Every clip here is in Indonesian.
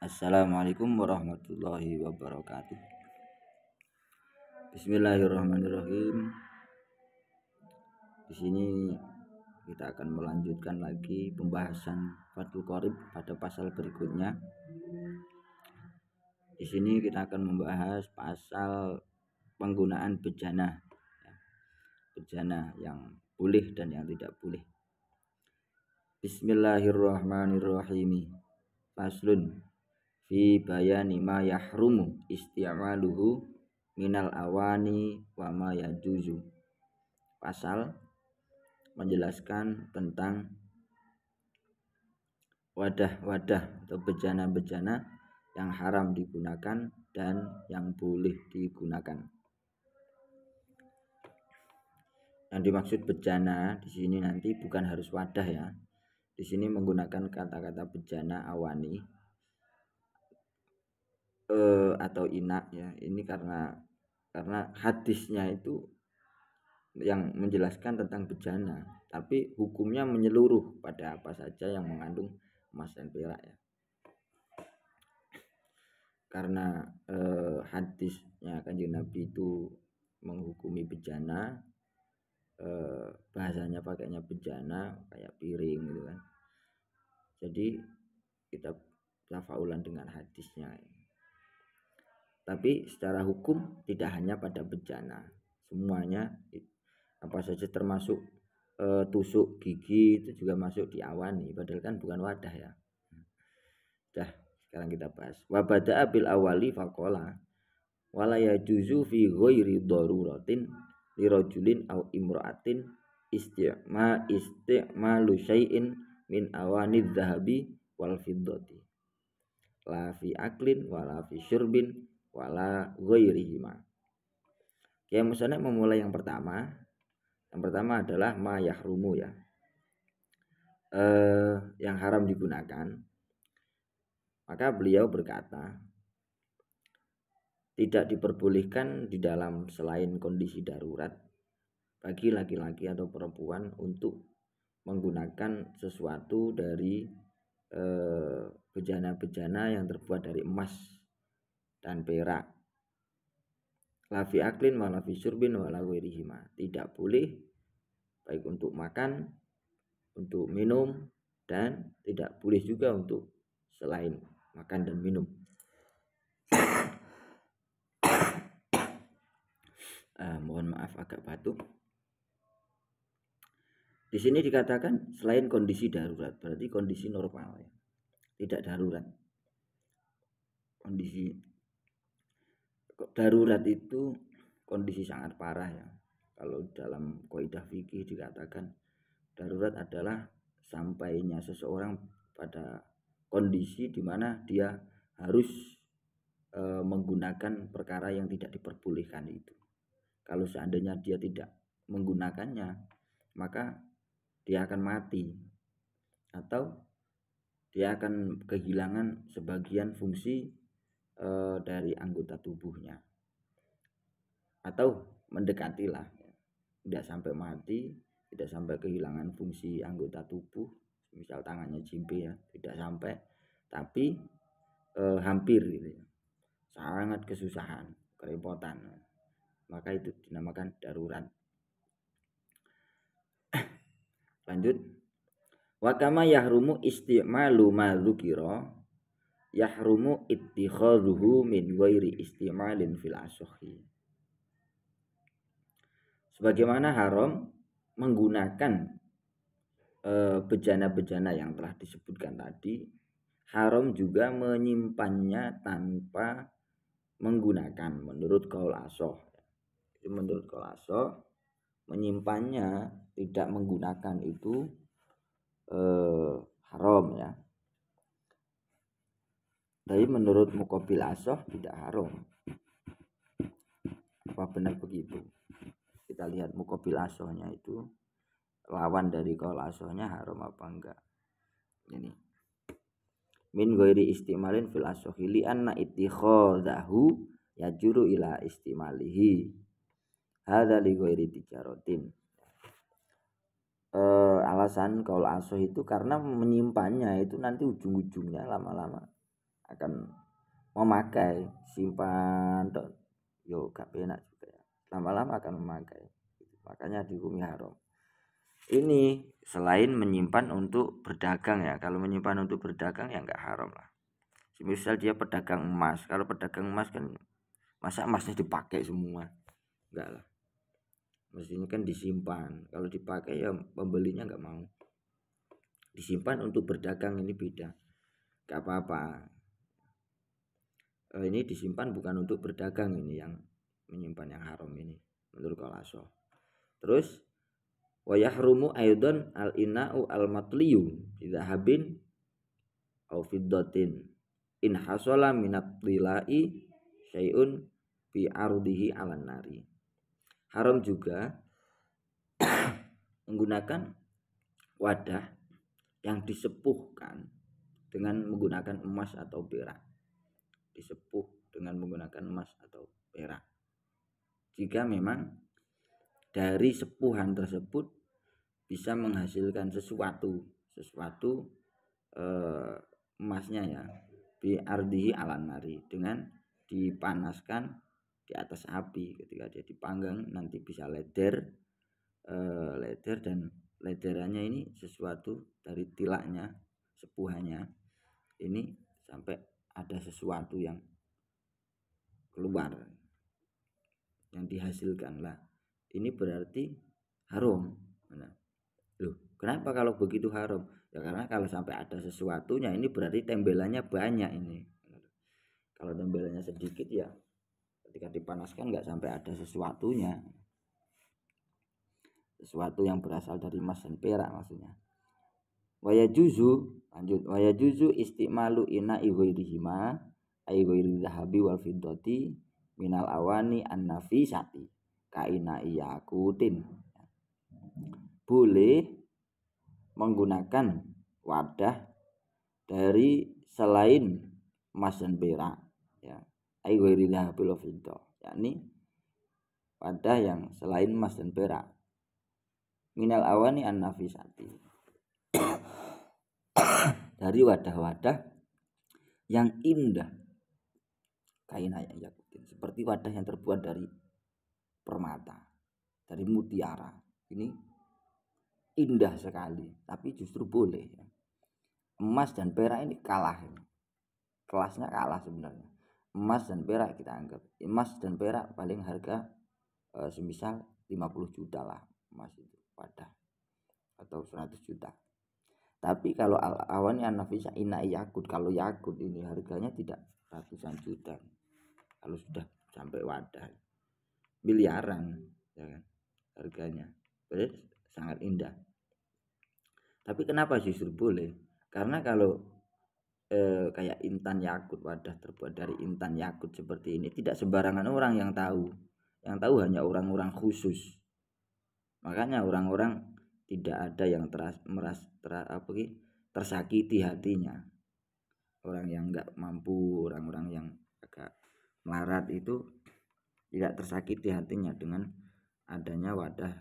Assalamualaikum warahmatullahi wabarakatuh. Bismillahirrahmanirrahim. Di sini kita akan melanjutkan lagi pembahasan Fathul Qorib pada pasal berikutnya. Di sini kita akan membahas pasal penggunaan bejana, bejana yang boleh dan yang tidak boleh. Bismillahirrahmanirrahim. Faslun fi bayani ma yahrumu isti'maluhu minal awani wa ma yajuzu. Pasal menjelaskan tentang wadah-wadah atau bejana-bejana yang haram digunakan dan yang boleh digunakan. Yang dimaksud bejana di sini nanti bukan harus wadah ya. Di sini menggunakan kata-kata bejana awani atau inak ya. Ini karena hadisnya itu yang menjelaskan tentang bejana, tapi hukumnya menyeluruh pada apa saja yang mengandung emas dan perak ya. Karena hadisnya Kanjeng Nabi itu menghukumi bejana, bahasanya pakainya bejana kayak piring gitu kan. Jadi kita tafaulan dengan hadisnya. Tapi secara hukum tidak hanya pada bejana, semuanya apa saja termasuk tusuk gigi itu juga masuk di awani, padahal kan bukan wadah ya. Sekarang kita bahas. Wa bada'a bil awali faqala wala yajuzu fi ghairi daruratin li rajulin aw imra'atin isti'malu syai'in min awanidz zahabi wal fiddati la fi aklin wala fi syurbin wala ghairihima. Ya musannaf memulai yang pertama. Yang pertama adalah ma yahrumu ya. Yang haram digunakan. Maka beliau berkata, tidak diperbolehkan di dalam selain kondisi darurat bagi laki-laki atau perempuan untuk menggunakan sesuatu dari bejana-bejana yang terbuat dari emas dan perak. Lafi aklin walafi syurbin wala ghairihima. Tidak boleh baik untuk makan, untuk minum, dan tidak boleh juga untuk selain makan dan minum. Mohon maaf agak batuk. Di sini dikatakan selain kondisi darurat, berarti kondisi normal ya. Tidak darurat. Kondisi darurat itu kondisi sangat parah ya. Kalau dalam kaidah fikih dikatakan darurat adalah sampainya seseorang pada kondisi di mana dia harus menggunakan perkara yang tidak diperbolehkan itu. Kalau seandainya dia tidak menggunakannya, maka dia akan mati atau dia akan kehilangan sebagian fungsi dari anggota tubuhnya, atau mendekatilah, tidak sampai mati, tidak sampai kehilangan fungsi anggota tubuh, misal tangannya jimpe ya, tidak sampai, tapi hampir gitu ya. Sangat kesusahan, kerepotan, maka itu dinamakan darurat. Lanjut. Wa kama yahrumu isti'malu ma dzukira yahrumu ittikhadhuhu min ghairi isti'malin fil ashahi. Sebagaimana haram menggunakan bejana-bejana yang telah disebutkan tadi, haram juga menyimpannya tanpa menggunakan menurut qaul ashah. Menurut qaul ashah, menyimpannya tidak menggunakan itu haram ya. Tapi menurut Muqabil ashah tidak haram. Apa benar begitu? Kita lihat Muqabil ashahnya itu, lawan dari qaul ashahnya haram apa enggak. Ini min ghairi istimalin fil ashahi li anna ittikhadhahu yajuru ila istimalihi hadza li ghairi tijaratin. alasan kaul asoh itu karena menyimpannya itu nanti ujung-ujungnya lama-lama akan memakai, simpan yo gak enak juga ya, lama-lama akan memakai, makanya dihukumi haram. Ini selain menyimpan untuk berdagang ya, kalau menyimpan untuk berdagang ya nggak haram lah. Misal dia pedagang emas, kalau pedagang emas kan masa emasnya dipakai semua, enggak lah, mestinya kan disimpan. Kalau dipakai ya pembelinya nggak mau. Disimpan untuk berdagang ini beda, nggak apa-apa. Ini disimpan bukan untuk berdagang, ini yang menyimpan yang haram ini menurut Qalasoh. Terus wa yahrumu aidan al ina'u al matliyu idzahabin au fiddatin in hasala minat tilai syai'un fi ardihi 'alan nari. Haram juga menggunakan wadah yang disepuhkan dengan menggunakan emas atau perak. Disepuh dengan menggunakan emas atau perak. Jika memang dari sepuhan tersebut bisa menghasilkan sesuatu emasnya ya, bi ardihi alan nari, dengan dipanaskan di atas api. Ketika dia dipanggang nanti bisa leder dan lederannya ini sesuatu dari tilaknya, sepuhannya ini sampai ada sesuatu yang keluar, yang dihasilkan lah, ini berarti haram. Nah, loh, kenapa kalau begitu haram? Ya karena kalau sampai ada sesuatunya ini berarti tembelannya banyak ini. Kalau tembelannya sedikit ya ketika dipanaskan nggak sampai ada sesuatunya. Sesuatu yang berasal dari emas dan perak maksudnya. Waya juzu, lanjut, waya juzu istimalu ina ighairihima ay ghairi dhahabi wal fiddati minal awani an nafisati kaina iyakutin. Boleh menggunakan wadah dari selain emas dan perak ya, ay ghairi dhahabi wal fiddati, yakni wadah yang selain emas dan perak, minal awani an nafisati, dari wadah-wadah yang indah, kaina yakutin, seperti wadah yang terbuat dari permata, dari mutiara. Ini indah sekali, tapi justru boleh ya. Emas dan perak ini kalah, kelasnya kalah sebenarnya. Emas dan perak kita anggap, emas dan perak paling harga semisal 50 juta lah emas itu wadah, atau 100 juta. Tapi kalau awannya nafisa ina yakut, kalau yakut ini harganya tidak ratusan juta. Kalau sudah sampai wadah miliaran ya kan harganya. Berarti sangat indah. Tapi kenapa justru boleh? Karena kalau kayak intan yakut, wadah terbuat dari intan yakut seperti ini tidak sembarangan orang yang tahu. Yang tahu hanya orang-orang khusus. Makanya orang-orang tidak ada yang tersakiti hatinya. Orang yang enggak mampu, orang-orang yang agak melarat itu tidak tersakiti hatinya dengan adanya wadah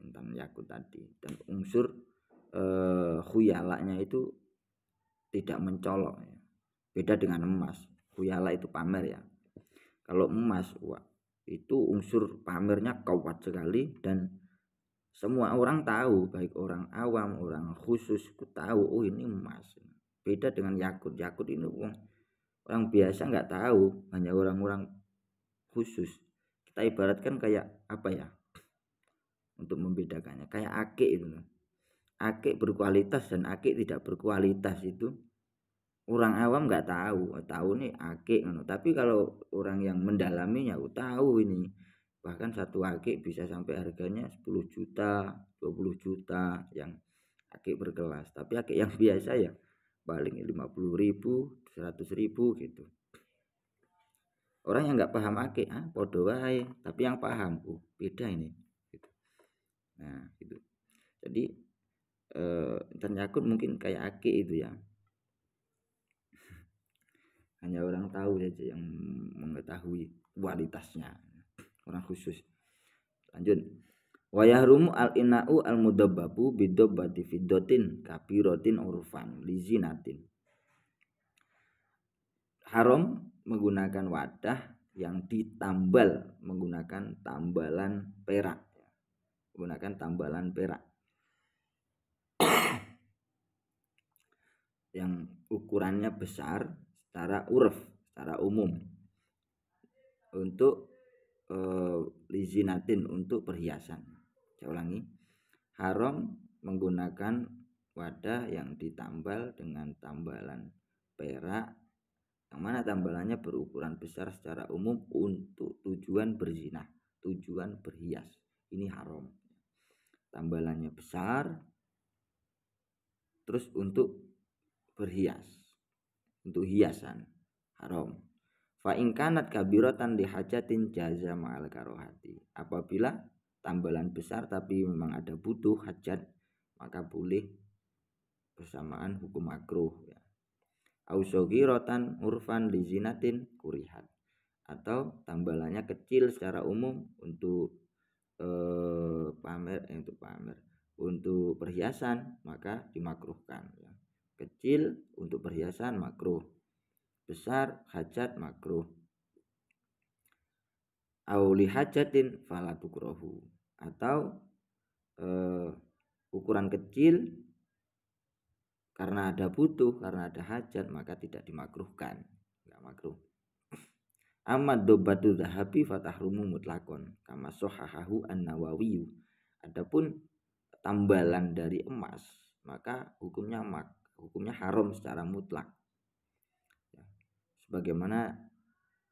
intan yakut tadi. Dan unsur khuyalanya itu tidak mencolok ya. Beda dengan emas. Khuyala itu pamer ya. Kalau emas, wah, itu unsur pamernya kuat sekali dan semua orang tahu, baik orang awam, orang khusus tahu, oh ini emas. Beda dengan yakut. Yakut ini orang biasa nggak tahu, hanya orang-orang khusus. Kita ibaratkan kayak apa ya, untuk membedakannya, kayak akik itu. Akik berkualitas dan akik tidak berkualitas itu orang awam nggak tahu nih akik. Tapi kalau orang yang mendalaminya tahu ini. Bahkan satu akik bisa sampai harganya 10 juta, 20 juta yang akik berkelas. Tapi akik yang biasa ya paling 50.000, 100.000 gitu. Orang yang nggak paham akik, podo wae. Tapi yang paham, beda ini. Gitu. Nah, gitu. Jadi ternyakut mungkin kayak akik itu ya. Hanya orang tahu saja yang mengetahui kualitasnya. Orang khusus. Lanjut. Wa yahrumu al-ina'u al-mudabbabu bidabbati fiddatin kabiratin urfan lizinatin. Haram menggunakan wadah yang ditambal menggunakan tambalan perak. Menggunakan tambalan perak. Yang ukurannya besar secara urf, secara umum. Untuk lizinatin, untuk perhiasan. Saya ulangi. Haram menggunakan wadah yang ditambal dengan tambalan perak, yang mana tambalannya berukuran besar secara umum untuk tujuan berzinah, tujuan berhias. Ini haram. Tambalannya besar, terus untuk berhias, untuk hiasan, haram. Fa in kanat kabiratan li hajatin jaza ma'al karohati. Apabila tambalan besar tapi memang ada butuh hajat, maka boleh bersamaan hukum makruh ya. Au saghiratan urfan li zinatin kurihat. Atau tambalannya kecil secara umum untuk untuk perhiasan, maka dimakruhkan ya. Kecil untuk perhiasan makruh, besar hajat makruh. Au li hajatin fala tukrahu. Atau ukuran kecil karena ada butuh, karena ada hajat, maka tidak dimakruhkan, enggak makruh. Amma dobbatu dhahabi fatahrumu mutlakon kama sohahahu an-Nawawi. Adapun tambalan dari emas, maka hukumnya haram secara mutlak. Sebagaimana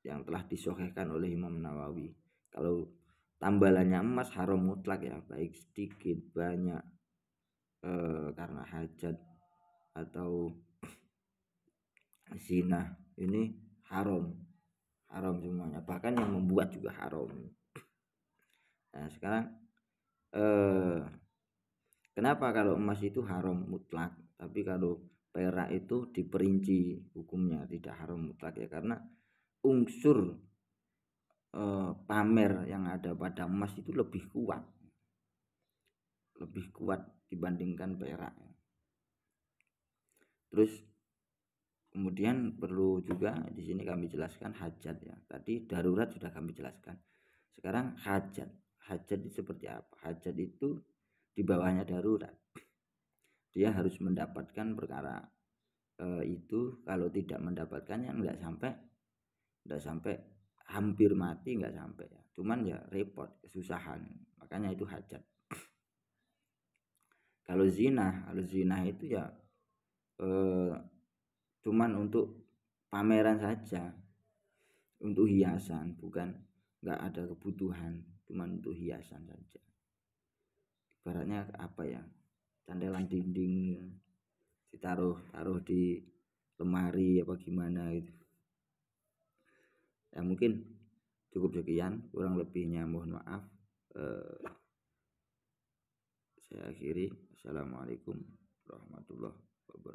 yang telah disohihkan oleh Imam Nawawi. Kalau tambalannya emas haram mutlak ya, baik sedikit banyak karena hajat atau zina, ini haram semuanya, bahkan yang membuat juga haram. Nah sekarang kenapa kalau emas itu haram mutlak, tapi kalau perak itu diperinci hukumnya tidak haram mutlak ya, karena unsur pamer yang ada pada emas itu lebih kuat dibandingkan perak. Terus kemudian perlu juga di sini kami jelaskan hajat ya. Tadi darurat sudah kami jelaskan. Sekarang hajat. Hajat itu seperti apa? Hajat itu di bawahnya darurat. Dia harus mendapatkan perkara itu. Kalau tidak mendapatkannya enggak sampai hampir mati, enggak sampai ya. Cuman ya repot, kesusahan. Makanya itu hajat. Kalau zina itu ya cuman untuk pameran saja, untuk hiasan, bukan enggak ada kebutuhan, cuman untuk hiasan saja. Ibaratnya apa ya? Candelan dinding ditaruh di lemari apa gimana gitu. Ya mungkin cukup sekian, kurang lebihnya mohon maaf. Saya akhiri. Assalamualaikum warahmatullahi wabarakatuh.